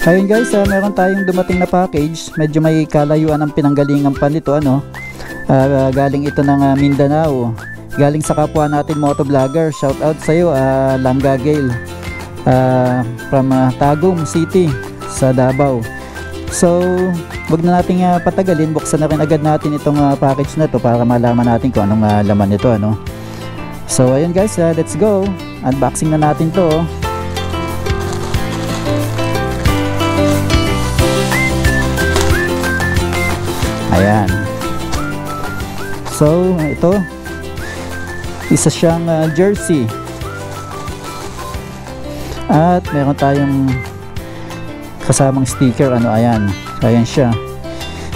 Ayun guys, meron tayong dumating na package. Medyo may kalayuan ang pinanggalingan pa nito, ano. Galing ito ng Mindanao. Galing sa kapwa natin motovlogger. Shout out sa iyo, Langga Gale. From Tagum City sa Davao. So, wag na nating patagalin. Buksan na rin agad natin itong package na to para malaman natin kung anong laman nito, ano. So, ayun guys, let's go. Unboxing na natin to. Ayan. So, ito. Isa siyang jersey. At meron tayong kasamang sticker, ano, ayan. Ayan siya.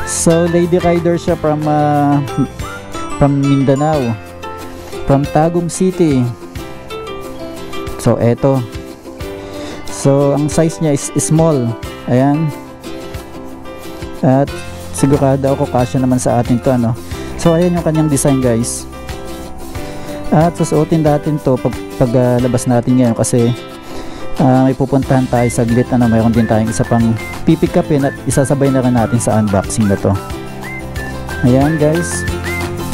So, Lady Rider siya from Mindanao. From Tagum City. So, eto. So, ang size niya is small. Ayan. At sigurado ako kasya naman sa atin to, ano. So ayan yung kanyang design guys. At susuotin natin to pag labas natin ngayon kasi may pupuntahan tayo saglit, ano. Mayroon din tayong isa pang pipick upin at isasabay na rin natin sa unboxing na to. Ayan guys,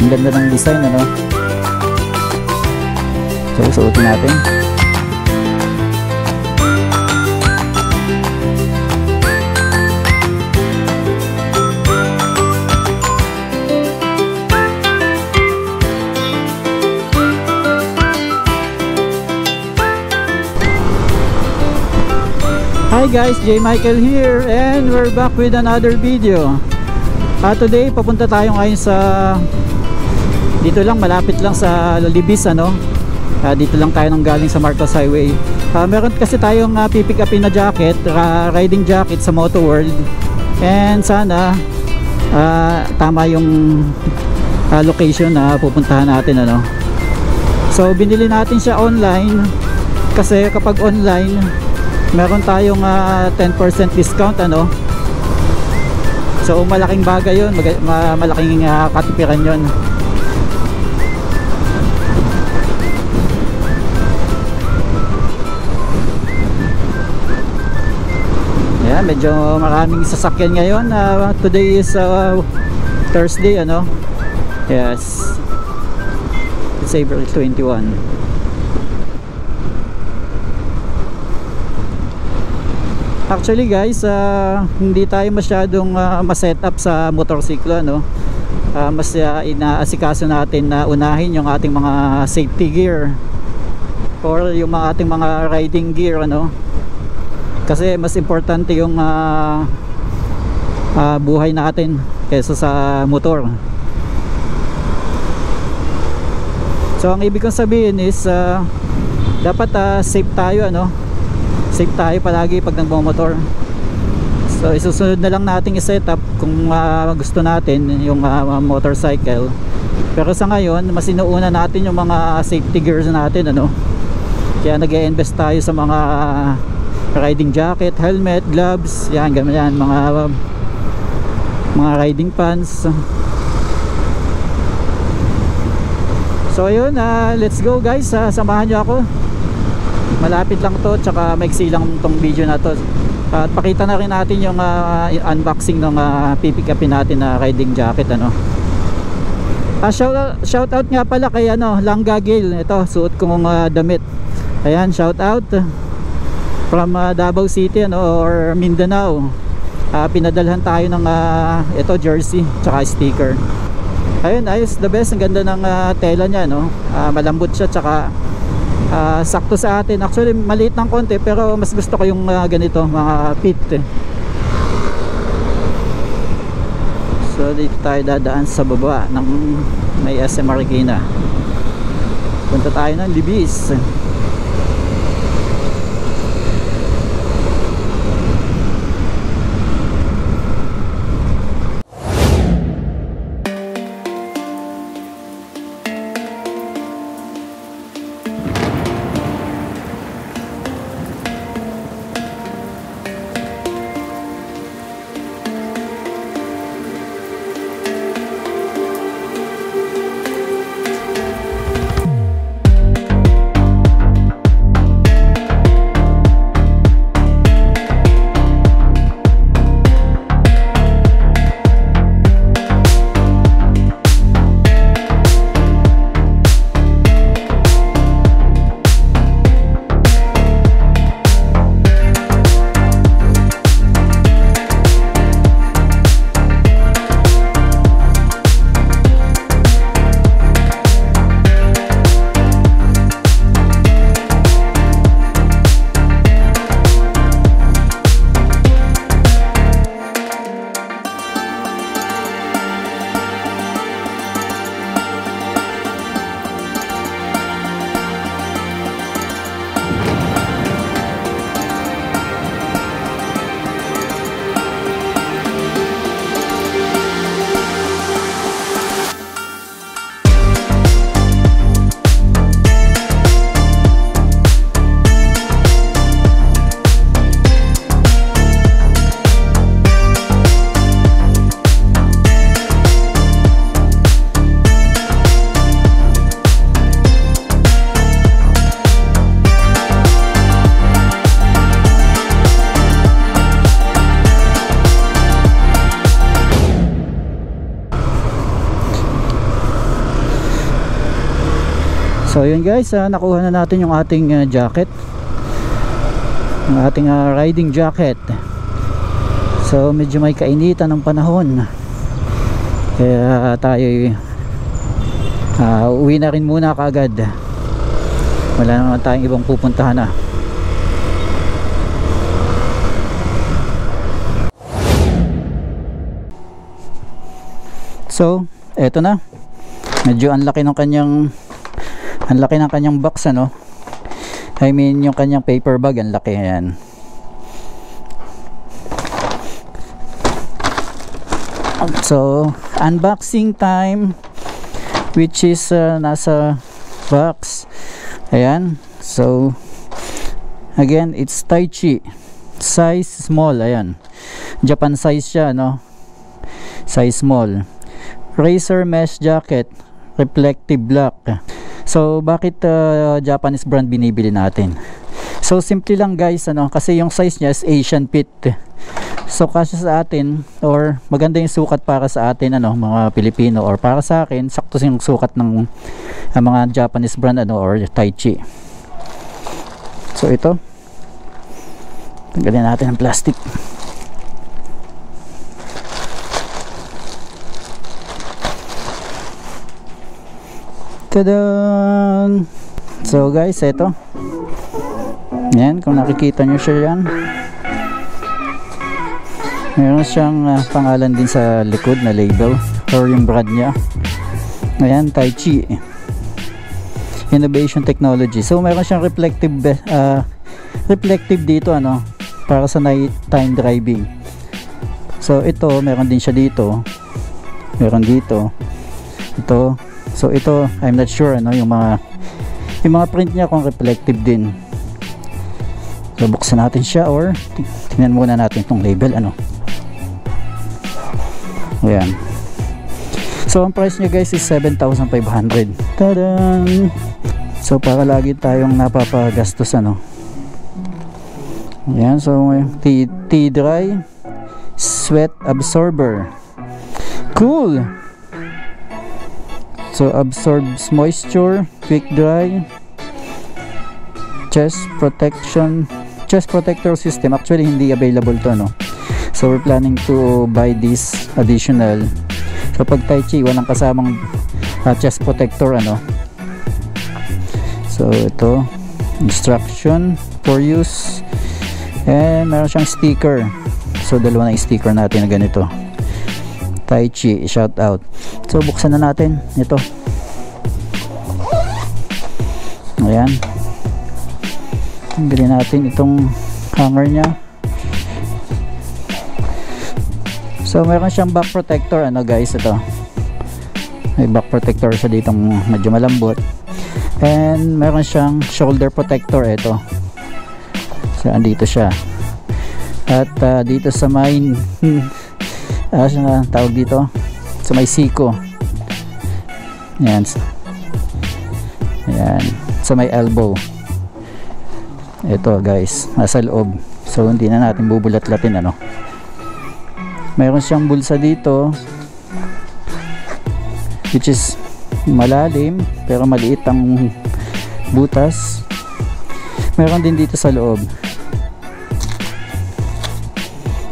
ang ganda ng design, ano. So suotin natin. Hi guys, J. Michael here and we're back with another video. Today papunta tayo ngayon sa dito lang, malapit lang sa Libis, ano. Dito lang tayo nang galing sa Marcos Highway. Meron kasi tayong pipick upin na jacket, riding jacket sa Moto World. And sana tama yung location na pupuntahan natin, ano. So binili natin siya online kasi kapag online meron tayong 10% discount, ano. So malaking bagay yun, malaking katipiran yun. Ayan, medyo maraming sasakyan ngayon. Today is Thursday, ano. Yes, it's April 21. Actually guys, hindi tayo masyadong ma-set up sa motorsiklo, no. Mas inaasikaso natin na unahin yung ating mga safety gear or yung ating mga riding gear, ano. Kasi mas importante yung buhay natin kaysa sa motor. So ang ibig kong sabihin is dapat safe tayo, ano. Safe tayo palagi pag nagmo-motor. So isusunod na lang nating i-set up kung gusto natin yung motorcycle. Pero sa ngayon, mas inuuna natin yung mga safety gears natin, ano. Kaya nag-i-invest tayo sa mga riding jacket, helmet, gloves, yan, ganyan, mga riding pants. So ayun, let's go guys, samahan nyo ako. Malapit lang to, tsaka maiksi lang tong video na to. At pakita na rin natin yung unboxing ng pipick upin natin na riding jacket, ano. Shout out nga pala kay, ano, Langga Gale. Ito, suot kong damit. Ayan, shout out from Davao City, ano, or Mindanao. Pinadalhan tayo ng ito, jersey tsaka sticker. Ayun, ayos, the best. Ang ganda ng tela niya, no. Malambot siya, tsaka sakto sa atin. Actually maliit ng konti pero mas gusto ko yung ganito, mga fit. So dito tayo dadaan sa baba ng may SM Marikina. Punta tayo ng Libis. So yun guys, nakuha na natin yung ating jacket, yung ating riding jacket. So medyo may kainitan ng panahon, kaya tayo uwi na rin muna kaagad. Wala naman tayong ibang pupuntahan na. So eto na, medyo ang laki ng kanyang box, ano. I mean yung kanyang paper bag, ang laki. Ayan. So unboxing time, which is nasa box. Ayan. So again, it's Taichi size small. Ayan, Japan size siya, no, size small. Racer mesh jacket, reflective black. So bakit Japanese brand binibili natin? So simple lang guys, ano, kasi yung size niya is Asian fit. So kasya sa atin, or maganda yung sukat para sa atin, ano, mga Pilipino, or para sa akin sakto yung sukat ng mga Japanese brand, ano, or Taichi. So ito, tanggalin natin ang plastic. Tadaan! So guys, ito. Yan, kung nakikita nyo siya yan. Meron siyang pangalan din sa likod na label, or yung brand niya. Ayan, Taichi Innovation Technology. So meron siyang reflective dito, ano, para sa nighttime driving. So ito, meron din siya dito. Meron dito. Ito. So ito, I'm not sure, ano, yung mga print niya kung reflective din. So buksan natin siya, or tingnan muna natin itong label, ano. Ayan. So ang price niya guys is 7,500. Tadaan! So para lagi tayong napapagastos, ano. Ayan. So T-Dry Sweat Absorber. Cool! So absorbs moisture, quick dry, chest protector system. Actually hindi available to, no. So we're planning to buy this additional. So pag Taichi, walang kasamang chest protector, ano. So ito, instruction for use, and meron siyang sticker. So dalawa na yung sticker natin na ganito. Taichi, shout out. So buksan na natin ito. Ayan, tanggalin natin itong hanger nya. So meron siyang back protector, ano guys, ito may back protector siya ditong medyo malambot, and meron siyang shoulder protector. Ito, so andito siya, at dito sa may tawag dito, sa may siko. Yan. Ayan, sa may elbow. Ito guys, nasa loob. So hindi na natin bubulat-latin, ano. Mayroon siyang bulsa dito, which is malalim pero maliit ang butas. Mayroon din dito sa loob.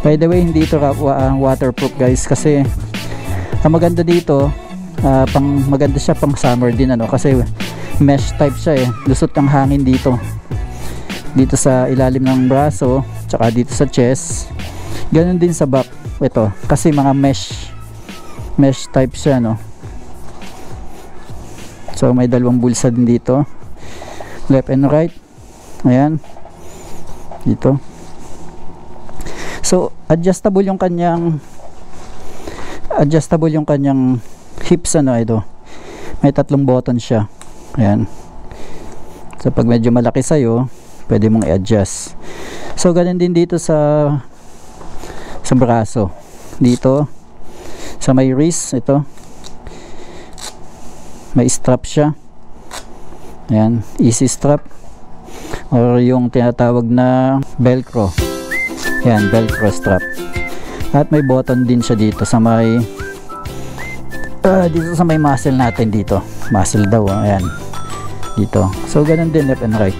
By the way, hindi ito waterproof guys, kasi ang maganda dito, maganda siya pang summer din, ano, kasi mesh type siya, lusot ang hangin dito sa ilalim ng braso, tsaka dito sa chest. Ganun din sa back. Ito kasi mga mesh type siya, no. So may dalawang bulsa din dito, left and right. Ayan, dito. So adjustable yung kanyang hips, ano. Ito may 3 button siya. Ayan. So pag medyo malaki sa'yo, pwede mong i-adjust. So ganun din dito sa braso, dito sa may wrist. Ito may strap siya. Ayan, easy strap, or yung tinatawag na velcro. Ayan, velcro strap. At may button din siya dito sa may muscle natin dito. Muscle daw, ayan. dito. So ganun din left and right.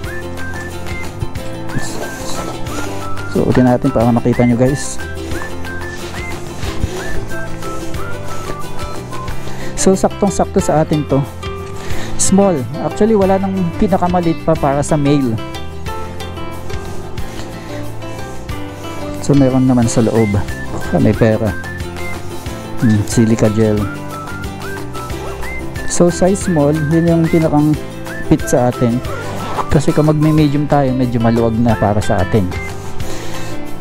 So utin natin para makita nyo guys. So saktong sakto sa atin to. Small, actually wala nang pinakamalit pa para sa male. So meron naman sa loob, may pera, silica gel. So size small, yun yung pinakang fit sa atin, kasi kung magme-medium tayo medyo maluwag na para sa atin.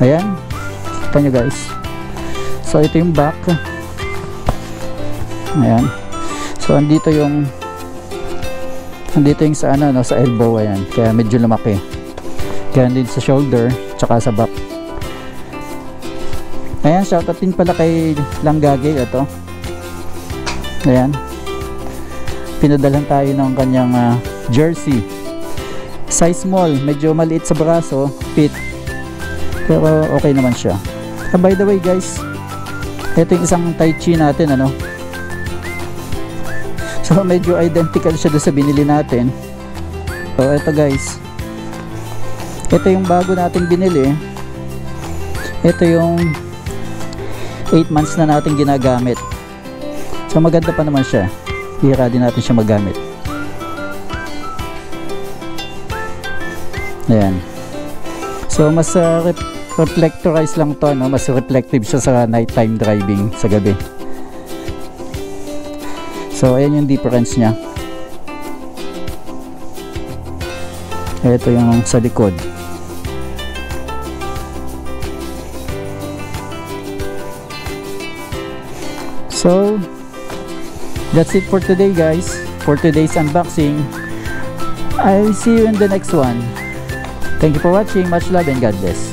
Ayan, kita nyo guys. So ito yung back. Ayan, so andito yung sa ano, no, sa elbow. Ayan, kaya medyo lumaki. Kaya din sa shoulder tsaka sa back. Ayan, shoutout din pala kay Langgagay. Ito, ayan, pinadalan tayo ng kanyang jersey. Size small, medyo maliit sa braso, fit, pero okay naman siya. By the way guys, ito yung isang Tai Chi natin, ano. So medyo identical siya doon sa binili natin. So ito guys, ito yung bago natin binili. Ito yung 8 months na natin ginagamit. So maganda pa naman siya, hira din natin siya magamit. Ayan, so mas reflectorized lang to, no? Mas reflective siya sa nighttime driving, sa gabi. So ayan yung difference nya. Ito yung sa likod. So that's it for today guys, for today's unboxing. I'll see you in the next one. Thank you for watching, much love and God bless.